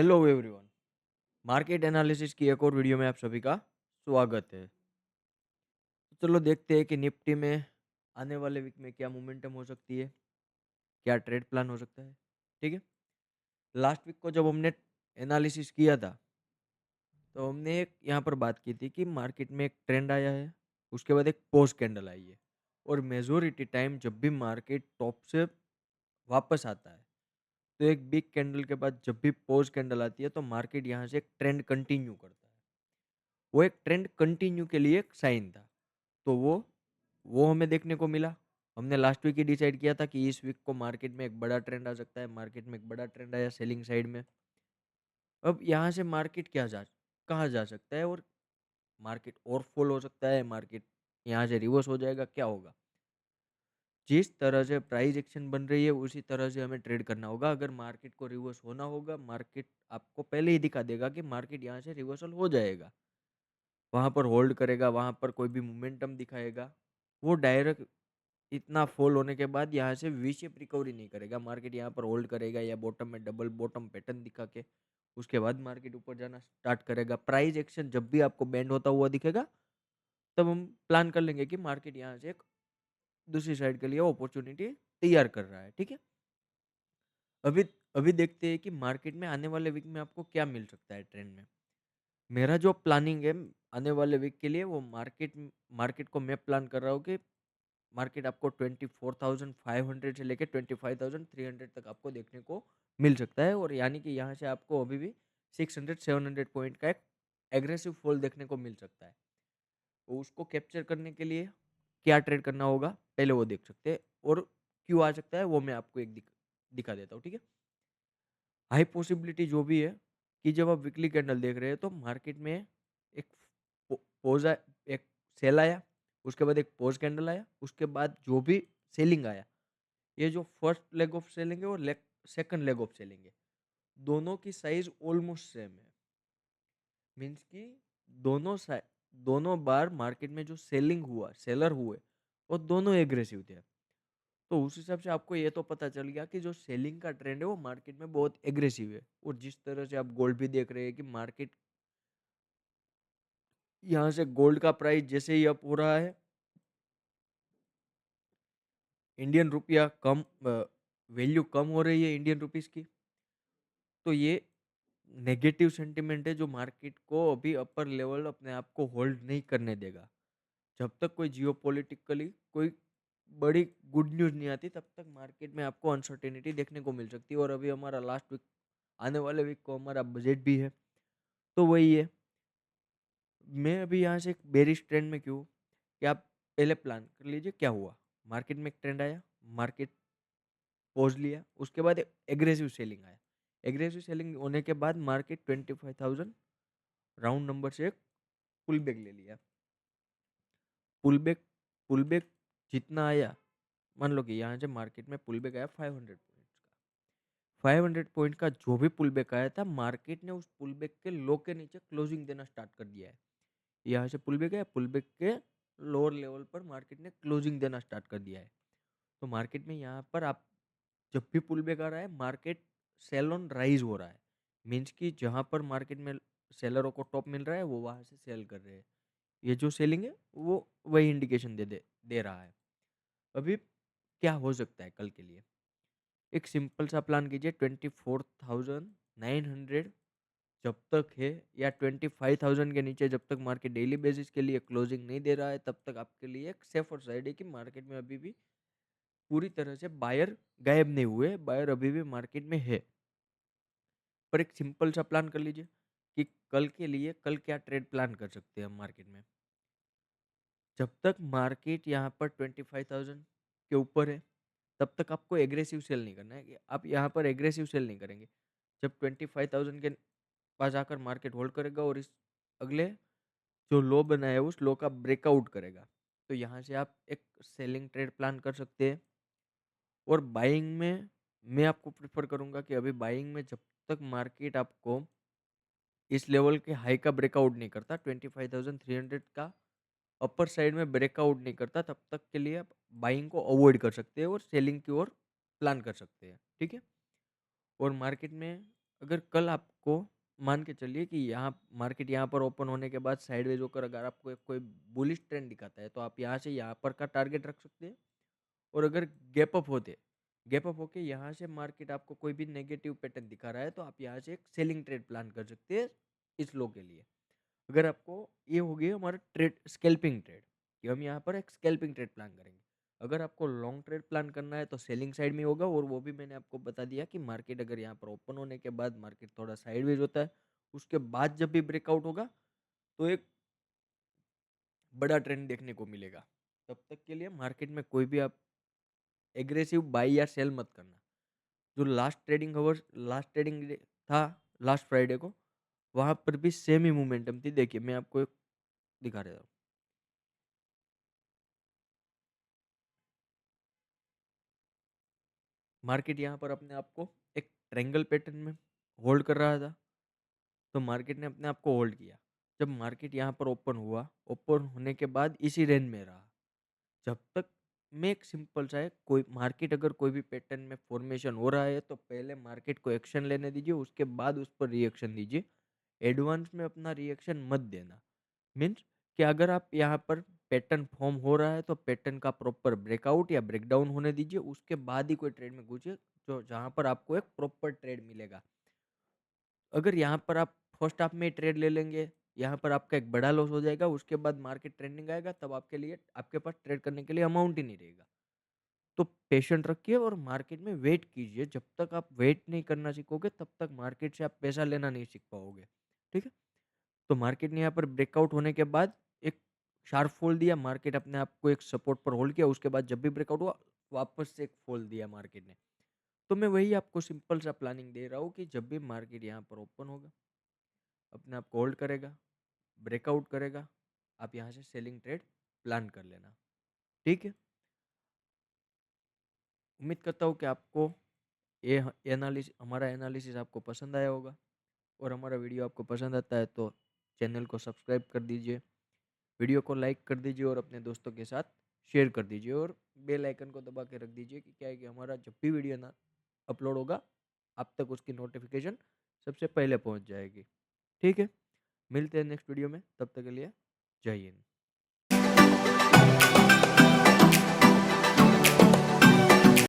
Hello everyone. Market analysis की एक और वीडियो में आप सभी का स्वागत है। तो चलो देखते हैं कि निफ्टी में आने वाले वीक में क्या मोमेंटम हो सकती है, क्या ट्रेड प्लान हो सकता है। ठीक है। लास्ट वीक को जब हमने एनालिसिस किया था तो हमने एक यहाँ पर बात की थी कि मार्केट में एक ट्रेंड आया है, उसके बाद एक पोस्ट कैंडल आई है और मेजोरिटी टाइम जब भी मार्केट टॉप से वापस आता है तो एक बिग कैंडल के बाद जब भी पोज कैंडल आती है तो मार्केट यहाँ से एक ट्रेंड कंटिन्यू करता है। वो एक ट्रेंड कंटिन्यू के लिए एक साइन था। तो वो हमें देखने को मिला। हमने लास्ट वीक ही डिसाइड किया था कि इस वीक को मार्केट में एक बड़ा ट्रेंड आ सकता है। मार्केट में एक बड़ा ट्रेंड आया सेलिंग साइड में। अब यहाँ से मार्केट कहाँ जा सकता है और मार्केट और फॉल हो सकता है, मार्केट यहाँ से रिवर्स हो जाएगा, क्या होगा। जिस तरह से प्राइस एक्शन बन रही है उसी तरह से हमें ट्रेड करना होगा। अगर मार्केट को रिवर्स होना होगा, मार्केट आपको पहले ही दिखा देगा कि मार्केट यहाँ से रिवर्सल हो जाएगा, वहाँ पर होल्ड करेगा, वहाँ पर कोई भी मोमेंटम दिखाएगा, वो डायरेक्ट इतना फॉल होने के बाद यहाँ से वी शेप रिकवरी नहीं करेगा। मार्केट यहाँ पर होल्ड करेगा या बॉटम में डबल बॉटम पैटर्न दिखा के उसके बाद मार्केट ऊपर जाना स्टार्ट करेगा। प्राइस एक्शन जब भी आपको बैंड होता हुआ दिखेगा तब हम प्लान कर लेंगे कि मार्केट यहाँ से एक दूसरी साइड के लिए अपॉर्चुनिटी तैयार कर रहा है। ठीक है। अभी अभी देखते हैं कि मार्केट में आने वाले वीक में आपको क्या मिल सकता है ट्रेंड में। मेरा जो प्लानिंग है आने वाले वीक के लिए वो मार्केट मार्केट को मैं प्लान कर रहा हूँ कि मार्केट आपको 24,500 से लेके 25,300 तक आपको देखने को मिल सकता है और यानी कि यहाँ से आपको अभी भी 600-700 पॉइंट का एक एग्रेसिव फॉल देखने को मिल सकता है। तो उसको कैप्चर करने के लिए क्या ट्रेड करना होगा पहले वो देख सकते हैं और क्यों आ सकता है वो मैं आपको एक दिखा देता हूँ। ठीक है। हाई पॉसिबिलिटी जो भी है कि जब आप वीकली कैंडल देख रहे हैं तो मार्केट में एक पोज एक सेल आया, उसके बाद एक पोज कैंडल आया, उसके बाद जो भी सेलिंग आया, ये जो फर्स्ट लेग ऑफ सेलिंग है और सेकंड लेग ऑफ सेलिंग है, दोनों की साइज ऑलमोस्ट सेम है। मीन्स कि दोनों दोनों बार मार्केट में जो सेलिंग हुआ सेलर हुए वो दोनों एग्रेसिव थे। तो उस हिसाब से आपको ये तो पता चल गया कि जो सेलिंग का ट्रेंड है वो मार्केट में बहुत एग्रेसिव है। और जिस तरह से आप गोल्ड भी देख रहे हैं कि मार्केट यहाँ से गोल्ड का प्राइस जैसे ही अप हो रहा है, इंडियन रुपया कम वैल्यू कम हो रही है इंडियन रुपीस की। तो ये नेगेटिव सेंटिमेंट है जो मार्केट को अभी अपर लेवल अपने आप को होल्ड नहीं करने देगा। जब तक कोई जियोपॉलिटिकली कोई बड़ी गुड न्यूज़ नहीं आती तब तक मार्केट में आपको अनसर्टेनिटी देखने को मिल सकती है। और अभी हमारा लास्ट वीक आने वाले वीक को हमारा बजट भी है। तो वही है, मैं अभी यहाँ से एक बेरिश ट्रेंड में क्यों कि आप पहले प्लान कर लीजिए क्या हुआ। मार्केट में एक ट्रेंड आया, मार्केट पॉज लिया, उसके बाद एग्रेसिव सेलिंग आया। एग्रेसिव सेलिंग होने के बाद मार्केट 25,000 राउंड नंबर से एक पुल बैक ले लिया। पुल बैक पुल बैक जितना आया, मान लो कि यहाँ से मार्केट में पुल बैक आया 500 पॉइंट्स का। 500 पॉइंट का जो भी पुल बैक आया था मार्केट ने उस पुल बैक के लो के नीचे क्लोजिंग देना स्टार्ट कर दिया है। यहाँ से पुल बैक है, पुल बैक के लोअर लेवल पर मार्केट ने क्लोजिंग देना स्टार्ट कर दिया है। तो मार्केट में यहाँ पर आप जब भी पुल बैक आ रहा है मार्केट सेल ऑन राइज हो रहा है। मीन्स कि जहाँ पर मार्केट में सेलरों को टॉप मिल रहा है वो वहाँ से सेल कर रहे हैं। ये जो सेलिंग है वो वही इंडिकेशन दे रहा है। अभी क्या हो सकता है कल के लिए, एक सिंपल सा प्लान कीजिए। 24,900 जब तक है या 25,000 के नीचे जब तक मार्केट डेली बेसिस के लिए क्लोजिंग नहीं दे रहा है तब तक आपके लिए एक सेफर साइड है कि मार्केट में अभी भी पूरी तरह से बायर गायब नहीं हुए, बायर अभी भी मार्केट में है। पर एक सिंपल सा प्लान कर लीजिए कि कल के लिए कल क्या ट्रेड प्लान कर सकते हैं हम मार्केट में। जब तक मार्केट यहाँ पर 25,000 के ऊपर है तब तक आपको एग्रेसिव सेल नहीं करना है कि आप यहाँ पर एग्रेसिव सेल नहीं करेंगे। जब 25,000 के पास आकर मार्केट होल्ड करेगा और इस अगले जो लो बना है उस लो का ब्रेकआउट करेगा तो यहाँ से आप एक सेलिंग ट्रेड प्लान कर सकते हैं। और बाइंग में मैं आपको प्रेफर करूँगा कि अभी बाइंग में जब तक मार्केट आपको इस लेवल के हाई का ब्रेकआउट नहीं करता, 25,300 का अपर साइड में ब्रेकआउट नहीं करता, तब तक के लिए आप बाइंग को अवॉइड कर सकते हैं और सेलिंग की ओर प्लान कर सकते हैं। ठीक है। और मार्केट में अगर कल आपको मान के चलिए कि यहाँ मार्केट यहाँ पर ओपन होने के बाद साइडवेज होकर अगर आपको एक कोई बुलिश ट्रेंड दिखाता है, तो आप यहाँ से यहाँ पर का टारगेट रख सकते हैं। और अगर गैप अप होके यहाँ से मार्केट आपको कोई भी नेगेटिव पैटर्न दिखा रहा है, तो आप यहाँ से एक सेलिंग ट्रेड प्लान कर सकते हैं इस लो के लिए। अगर आपको ये हो गया हमारा ट्रेड स्कैल्पिंग ट्रेड, कि हम यहाँ पर एक स्कैल्पिंग ट्रेड प्लान करेंगे। अगर आपको लॉन्ग ट्रेड प्लान करना है तो सेलिंग साइड में होगा, और वो भी मैंने आपको बता दिया कि मार्केट अगर यहाँ पर ओपन होने के बाद मार्केट थोड़ा साइडवेज होता है, उसके बाद जब भी ब्रेकआउट होगा तो एक बड़ा ट्रेंड देखने को मिलेगा। तब तक के लिए मार्केट में कोई भी आप एग्रेसिव बाई या सेल मत करना। जो लास्ट ट्रेडिंग डे था लास्ट फ्राइडे को, वहाँ पर भी सेम ही मोमेंटम थी। देखिए मैं आपको एक दिखा रहा हूँ। मार्केट यहाँ पर अपने आप को एक ट्रायंगल पैटर्न में होल्ड कर रहा था, तो मार्केट ने अपने आप को होल्ड किया। जब मार्केट यहाँ पर ओपन होने के बाद इसी रेंज में रहा। जब तक मैं एक सिंपल सा है, कोई मार्केट अगर कोई भी पैटर्न में फॉर्मेशन हो रहा है तो पहले मार्केट को एक्शन लेने दीजिए, उसके बाद उस पर रिएक्शन दीजिए। एडवांस में अपना रिएक्शन मत देना। मीन्स कि अगर आप यहाँ पर पैटर्न फॉर्म हो रहा है तो पैटर्न का प्रॉपर ब्रेकआउट या ब्रेकडाउन होने दीजिए, उसके बाद ही कोई ट्रेड में घुसिए जो जहाँ पर आपको एक प्रॉपर ट्रेड मिलेगा। अगर यहाँ पर आप फर्स्ट हाफ में ट्रेड ले लेंगे, यहाँ पर आपका एक बड़ा लॉस हो जाएगा, उसके बाद मार्केट ट्रेंडिंग आएगा, तब आपके लिए आपके पास ट्रेड करने के लिए अमाउंट ही नहीं रहेगा। तो पेशेंट रखिए और मार्केट में वेट कीजिए। जब तक आप वेट नहीं करना सीखोगे तब तक मार्केट से आप पैसा लेना नहीं सीख पाओगे। ठीक है? तो मार्केट ने यहाँ पर ब्रेकआउट होने के बाद एक शार्प फॉल दिया, मार्केट अपने आप को एक सपोर्ट पर होल्ड किया, उसके बाद जब भी ब्रेकआउट हुआ वापस से एक फॉल दिया मार्केट ने। तो मैं वही आपको सिंपल सा प्लानिंग दे रहा हूँ कि जब भी मार्केट यहाँ पर ओपन होगा, अपने आप को होल्ड करेगा, ब्रेकआउट करेगा, आप यहाँ से सेलिंग ट्रेड प्लान कर लेना। ठीक है? उम्मीद करता हूँ कि आपको ये एनालिसिस हमारा एनालिसिस आपको पसंद आया होगा, और हमारा वीडियो आपको पसंद आता है तो चैनल को सब्सक्राइब कर दीजिए, वीडियो को लाइक कर दीजिए और अपने दोस्तों के साथ शेयर कर दीजिए, और बेल आइकन को दबा के रख दीजिए कि क्या है कि हमारा जब भी वीडियो ना अपलोड होगा आप तक उसकी नोटिफिकेशन सबसे पहले पहुंच जाएगी। ठीक है? मिलते हैं नेक्स्ट वीडियो में, तब तक के लिए जय हिंद।